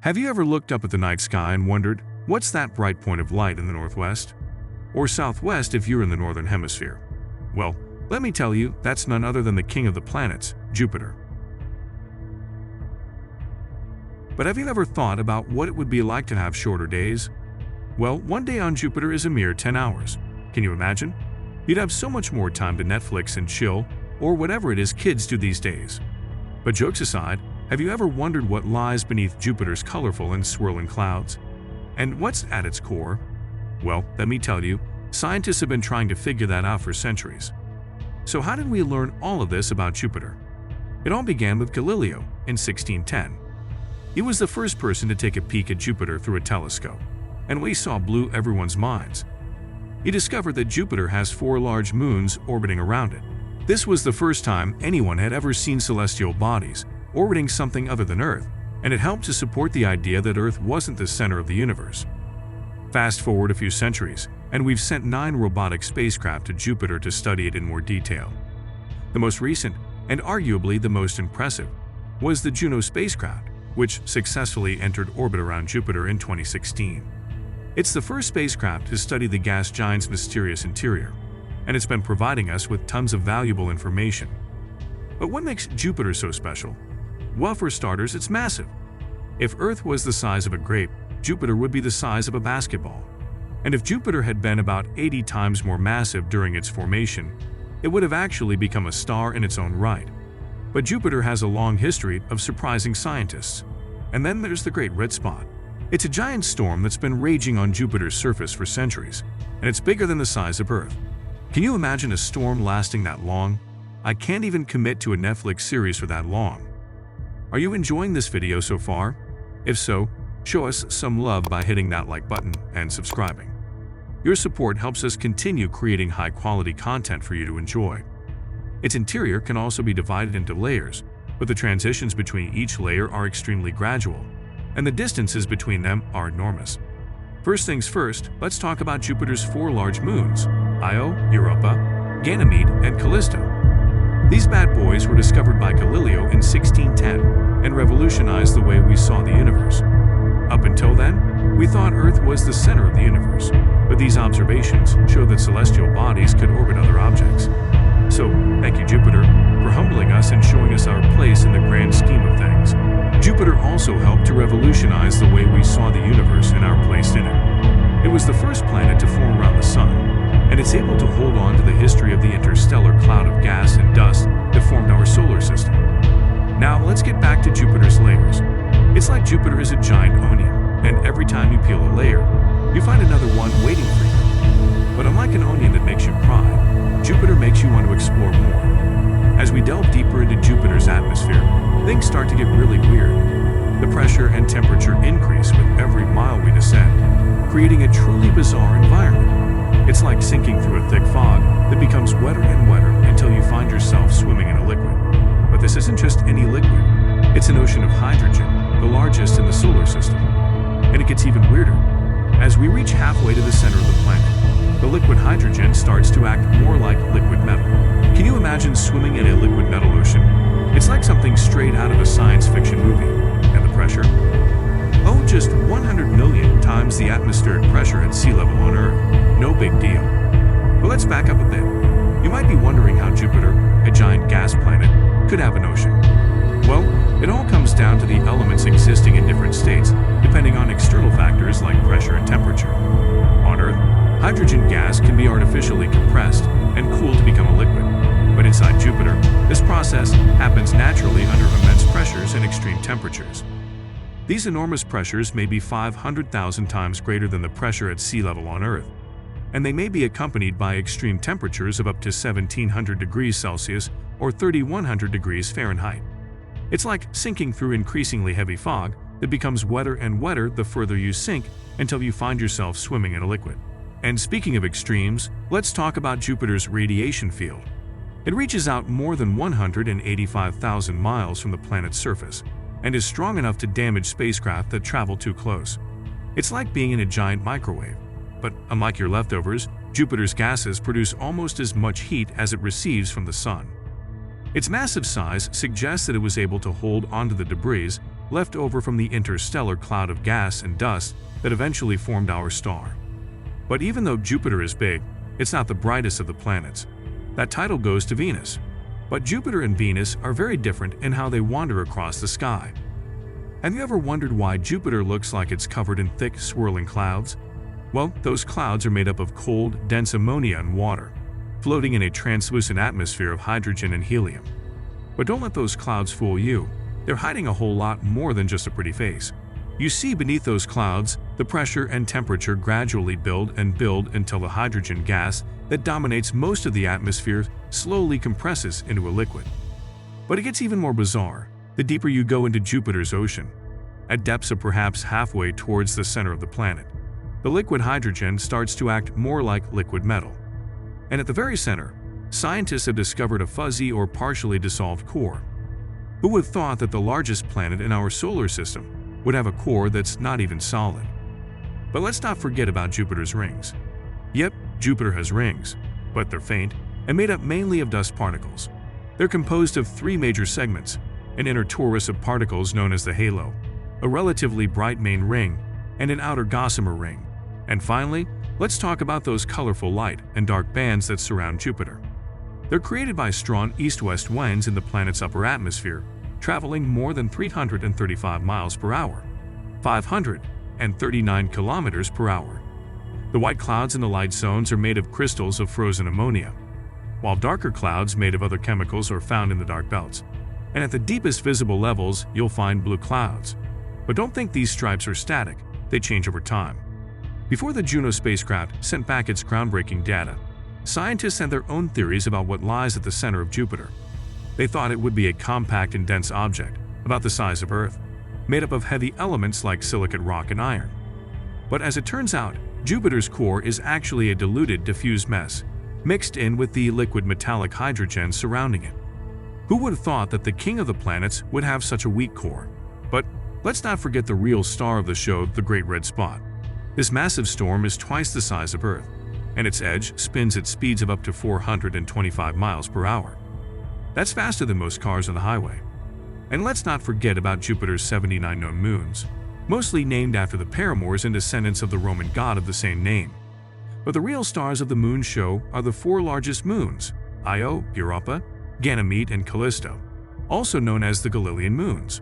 Have you ever looked up at the night sky and wondered, what's that bright point of light in the northwest? Or southwest if you're in the northern hemisphere? Well, let me tell you, that's none other than the king of the planets, Jupiter. But have you ever thought about what it would be like to have shorter days? Well, one day on Jupiter is a mere 10 hours. Can you imagine? You'd have so much more time to Netflix and chill, or whatever it is kids do these days. But jokes aside, have you ever wondered what lies beneath Jupiter's colorful and swirling clouds? And what's at its core? Well, let me tell you, scientists have been trying to figure that out for centuries. So how did we learn all of this about Jupiter? It all began with Galileo in 1610. He was the first person to take a peek at Jupiter through a telescope, and what he saw blew everyone's minds. He discovered that Jupiter has 4 large moons orbiting around it. This was the first time anyone had ever seen celestial bodies orbiting something other than Earth, and it helped to support the idea that Earth wasn't the center of the universe. Fast forward a few centuries, and we've sent 9 robotic spacecraft to Jupiter to study it in more detail. The most recent, and arguably the most impressive, was the Juno spacecraft, which successfully entered orbit around Jupiter in 2016. It's the first spacecraft to study the gas giant's mysterious interior, and it's been providing us with tons of valuable information. But what makes Jupiter so special? Well, for starters, it's massive. If Earth was the size of a grape, Jupiter would be the size of a basketball. And if Jupiter had been about 80 times more massive during its formation, it would have actually become a star in its own right. But Jupiter has a long history of surprising scientists. And then there's the Great Red Spot. It's a giant storm that's been raging on Jupiter's surface for centuries, and it's bigger than the size of Earth. Can you imagine a storm lasting that long? I can't even commit to a Netflix series for that long. Are you enjoying this video so far? If so, show us some love by hitting that like button and subscribing. Your support helps us continue creating high-quality content for you to enjoy. Its interior can also be divided into layers, but the transitions between each layer are extremely gradual, and the distances between them are enormous. First things first, let's talk about Jupiter's 4 large moons, Io, Europa, Ganymede, and Callisto. These bad boys were discovered by Galileo in 1610 and revolutionized the way we saw the universe. Up until then, we thought Earth was the center of the universe, but these observations show that celestial bodies could orbit other objects. So, thank you, Jupiter, for humbling us and showing us our place in the grand scheme of things. Jupiter also helped to revolutionize the way we saw the universe and our place in it. It was the first planet to form around the Sun, and it's able to hold on to the history of the interstellar cloud of gas and dust that formed our solar system. Now, let's get back to Jupiter's layers. It's like Jupiter is a giant onion, and every time you peel a layer, you find another one waiting for you. But unlike an onion that makes you cry, Jupiter makes you want to explore more. As we delve deeper into Jupiter's atmosphere, things start to get really weird. The pressure and temperature increase with every mile we descend, creating a truly bizarre environment. It's like sinking through a thick fog that becomes wetter and wetter until you find yourself swimming in a liquid. But this isn't just any liquid. It's an ocean of hydrogen, the largest in the solar system. And it gets even weirder. As we reach halfway to the center of the planet, the liquid hydrogen starts to act more like liquid metal. Can you imagine swimming in a liquid metal ocean? It's like something straight out of a science fiction movie. And the pressure? Oh, just 100 million times the atmospheric pressure at sea level on Earth. No big deal. But let's back up a bit. You might be wondering how Jupiter, a giant gas planet, could have an ocean. Well, it all comes down to the elements existing in different states, depending on external factors like pressure and temperature. On Earth, hydrogen gas can be artificially compressed and cooled to become a liquid. But inside Jupiter, this process happens naturally under immense pressures and extreme temperatures. These enormous pressures may be 500,000 times greater than the pressure at sea level on Earth, and they may be accompanied by extreme temperatures of up to 1700 degrees Celsius or 3100 degrees Fahrenheit. It's like sinking through increasingly heavy fog that becomes wetter and wetter the further you sink until you find yourself swimming in a liquid. And speaking of extremes, let's talk about Jupiter's radiation field. It reaches out more than 185,000 miles from the planet's surface and is strong enough to damage spacecraft that travel too close. It's like being in a giant microwave. But unlike your leftovers, Jupiter's gases produce almost as much heat as it receives from the Sun. Its massive size suggests that it was able to hold onto the debris left over from the interstellar cloud of gas and dust that eventually formed our star. But even though Jupiter is big, it's not the brightest of the planets. That title goes to Venus. But Jupiter and Venus are very different in how they wander across the sky. Have you ever wondered why Jupiter looks like it's covered in thick, swirling clouds? Well, those clouds are made up of cold, dense ammonia and water, floating in a translucent atmosphere of hydrogen and helium. But don't let those clouds fool you. They're hiding a whole lot more than just a pretty face. You see, beneath those clouds, the pressure and temperature gradually build and build until the hydrogen gas that dominates most of the atmosphere slowly compresses into a liquid. But it gets even more bizarre the deeper you go into Jupiter's ocean. At depths of perhaps halfway towards the center of the planet, the liquid hydrogen starts to act more like liquid metal. And at the very center, scientists have discovered a fuzzy or partially dissolved core. Who would have thought that the largest planet in our solar system would have a core that's not even solid? But let's not forget about Jupiter's rings. Yep, Jupiter has rings, but they're faint and made up mainly of dust particles. They're composed of three major segments: an inner torus of particles known as the halo, a relatively bright main ring, and an outer gossamer ring. And finally, let's talk about those colorful light and dark bands that surround Jupiter. They're created by strong east-west winds in the planet's upper atmosphere, traveling more than 335 miles per hour, 539 kilometers per hour. The white clouds in the light zones are made of crystals of frozen ammonia, while darker clouds made of other chemicals are found in the dark belts. And at the deepest visible levels, you'll find blue clouds. But don't think these stripes are static, they change over time. Before the Juno spacecraft sent back its groundbreaking data, scientists had their own theories about what lies at the center of Jupiter. They thought it would be a compact and dense object, about the size of Earth, made up of heavy elements like silicate rock and iron. But as it turns out, Jupiter's core is actually a diluted, diffuse mess, mixed in with the liquid metallic hydrogen surrounding it. Who would have thought that the king of the planets would have such a weak core? But let's not forget the real star of the show, the Great Red Spot. This massive storm is twice the size of Earth, and its edge spins at speeds of up to 425 miles per hour. That's faster than most cars on the highway. And let's not forget about Jupiter's 79 known moons, mostly named after the paramours and descendants of the Roman god of the same name. But the real stars of the moon show are the four largest moons: Io, Europa, Ganymede, and Callisto, also known as the Galilean moons.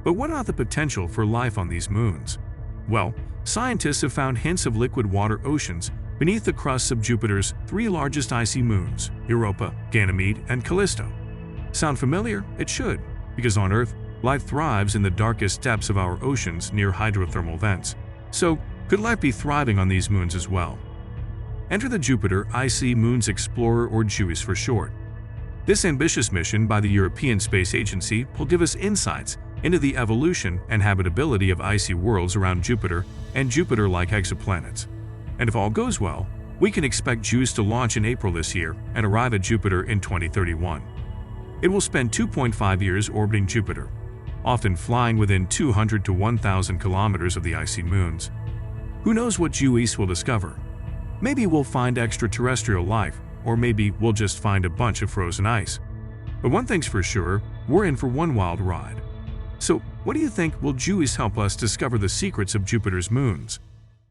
But what about the potential for life on these moons? Well, scientists have found hints of liquid water oceans beneath the crusts of Jupiter's three largest icy moons, Europa, Ganymede, and Callisto. Sound familiar? It should, because on Earth, life thrives in the darkest depths of our oceans near hydrothermal vents. So, could life be thriving on these moons as well? Enter the Jupiter Icy Moons Explorer, or JUICE for short. This ambitious mission by the European Space Agency will give us insights into the evolution and habitability of icy worlds around Jupiter and Jupiter-like exoplanets. And if all goes well, we can expect JUICE to launch in April this year and arrive at Jupiter in 2031. It will spend 2.5 years orbiting Jupiter, often flying within 200 to 1,000 kilometers of the icy moons. Who knows what JUICE will discover? Maybe we'll find extraterrestrial life, or maybe we'll just find a bunch of frozen ice. But one thing's for sure, we're in for one wild ride. So, what do you think? Will JUICE help us discover the secrets of Jupiter's moons?